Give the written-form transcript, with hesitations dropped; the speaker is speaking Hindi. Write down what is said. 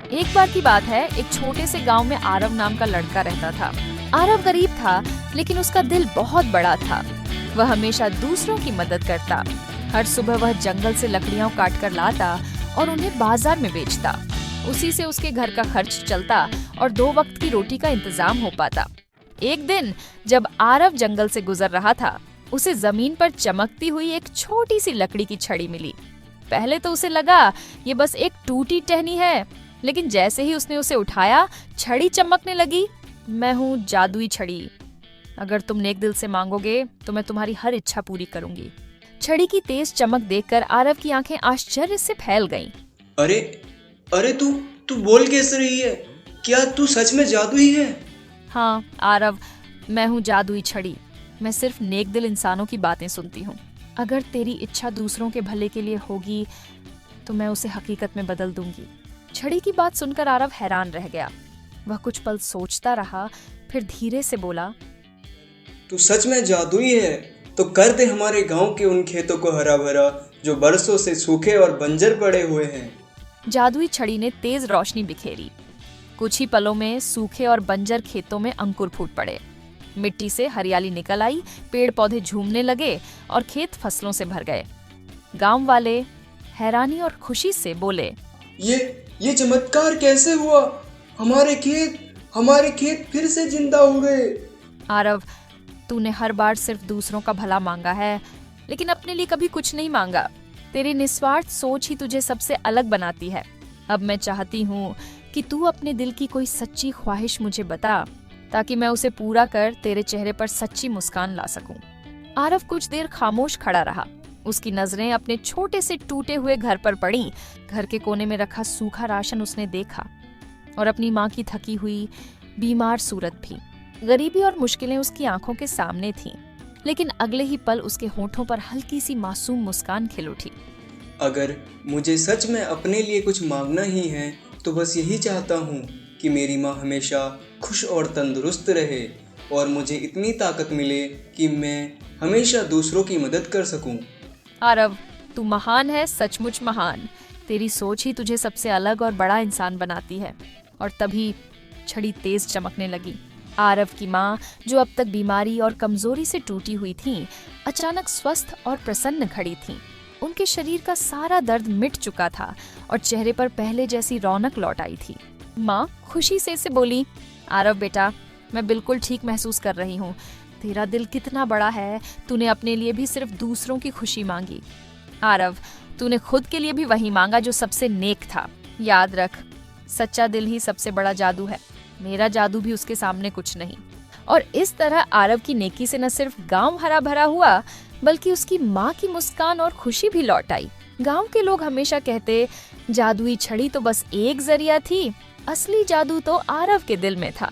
एक बार की बात है, एक छोटे से गांव में आरव नाम का लड़का रहता था। आरव गरीब था, लेकिन उसका दिल बहुत बड़ा था। वह हमेशा दूसरों की मदद करता। हर सुबह वह जंगल से लकड़ियां काट कर लाता और उन्हें बाजार में बेचता। उसी से उसके घर का खर्च चलता और 2 वक्त की रोटी का इंतजाम हो पाता। एक दिन जब आरव जंगल से गुजर रहा था, उसे जमीन पर चमकती हुई एक छोटी सी लकड़ी की छड़ी मिली। पहले तो उसे लगा ये बस एक टूटी टहनी है, लेकिन जैसे ही उसने उसे उठाया, छड़ी चमकने लगी। मैं हूँ जादुई छड़ी। अगर तुम नेक दिल से मांगोगे तो मैं तुम्हारी हर इच्छा पूरी करूंगी। छड़ी की तेज चमक देखकर आरव की आंखें आश्चर्य से फैल गईं। अरे अरे तू बोल कैसे रही है? क्या तू सच में जादुई है? हाँ आरव, मैं हूँ जादुई छड़ी। मैं सिर्फ नेक दिल इंसानों की बातें सुनती हूँ। अगर तेरी इच्छा दूसरों के भले के लिए होगी तो मैं उसे हकीकत में बदल दूंगी। छड़ी की बात सुनकर आरव हैरान रह गया। वह कुछ पल सोचता रहा, फिर धीरे से बोला, तू सच में जादुई है तो कर दे हमारे गांव के उन खेतों को हरा भरा जो बरसों से सूखे और बंजर पड़े हुए हैं। जादुई छड़ी ने तेज रोशनी बिखेरी। कुछ ही पलों में सूखे और बंजर खेतों में अंकुर फूट पड़े। मिट्टी से हरियाली निकल आई, पेड़ पौधे झूमने लगे और खेत फसलों से भर गए। गांव वाले हैरानी और खुशी से बोले, ये चमत्कार कैसे हुआ? हमारे खेत फिर से जिंदा हो गए। आरव, तूने हर बार सिर्फ दूसरों का भला मांगा है, लेकिन अपने लिए कभी कुछ नहीं मांगा। तेरी निस्वार्थ सोच ही तुझे सबसे अलग बनाती है। अब मैं चाहती हूँ कि तू अपने दिल की कोई सच्ची ख्वाहिश मुझे बता, ताकि मैं उसे पूरा कर तेरे चेहरे पर सच्ची मुस्कान ला सकूं। आरव कुछ देर खामोश खड़ा रहा। उसकी नजरें अपने छोटे से टूटे हुए घर पर पड़ी। घर के कोने में रखा सूखा राशन उसने देखा और अपनी माँ की थकी हुई बीमार सूरत भी। गरीबी और मुश्किलें उसकी आंखों के सामने थीं, लेकिन अगले ही पल उसके होठों पर हल्की सी मासूम मुस्कान खिल उठी। अगर मुझे सच में अपने लिए कुछ मांगना ही है तो बस यही चाहता हूँ कि मेरी माँ हमेशा खुश और तंदुरुस्त रहे और मुझे इतनी ताकत मिले कि मैं हमेशा दूसरों की मदद कर सकूं। आरव, तू महान है, सचमुच महान। तेरी सोच ही तुझे सबसे अलग और बड़ा इंसान बनाती है। और तभी छड़ी तेज चमकने लगी। आरव की माँ, जो अब तक बीमारी और कमजोरी से टूटी हुई थीं, अचानक स्वस्थ और प्रसन्न खड़ी थीं। उनके शरीर का सारा दर्द मिट चुका था और चेहरे पर पहले जैसी रौनक लौट आई थी। माँ खुशी से बोली, आरव बेटा, मैं बिल्कुल ठीक महसूस कर रही हूँ। तेरा दिल कितना बड़ा है। तूने अपने लिए भी सिर्फ दूसरों की खुशी मांगी। आरव, तूने खुद के लिए भी वही मांगा जो सबसे नेक था। याद रख, सच्चा दिल ही सबसे बड़ा जादू है। मेरा जादू भी उसके सामने कुछ नहीं। और इस तरह आरव की नेकी से न सिर्फ गांव हरा भरा हुआ, बल्कि उसकी माँ की मुस्कान और खुशी भी लौट आई। गांव के लोग हमेशा कहते, जादुई छड़ी तो बस एक जरिया थी, असली जादू तो आरव के दिल में था।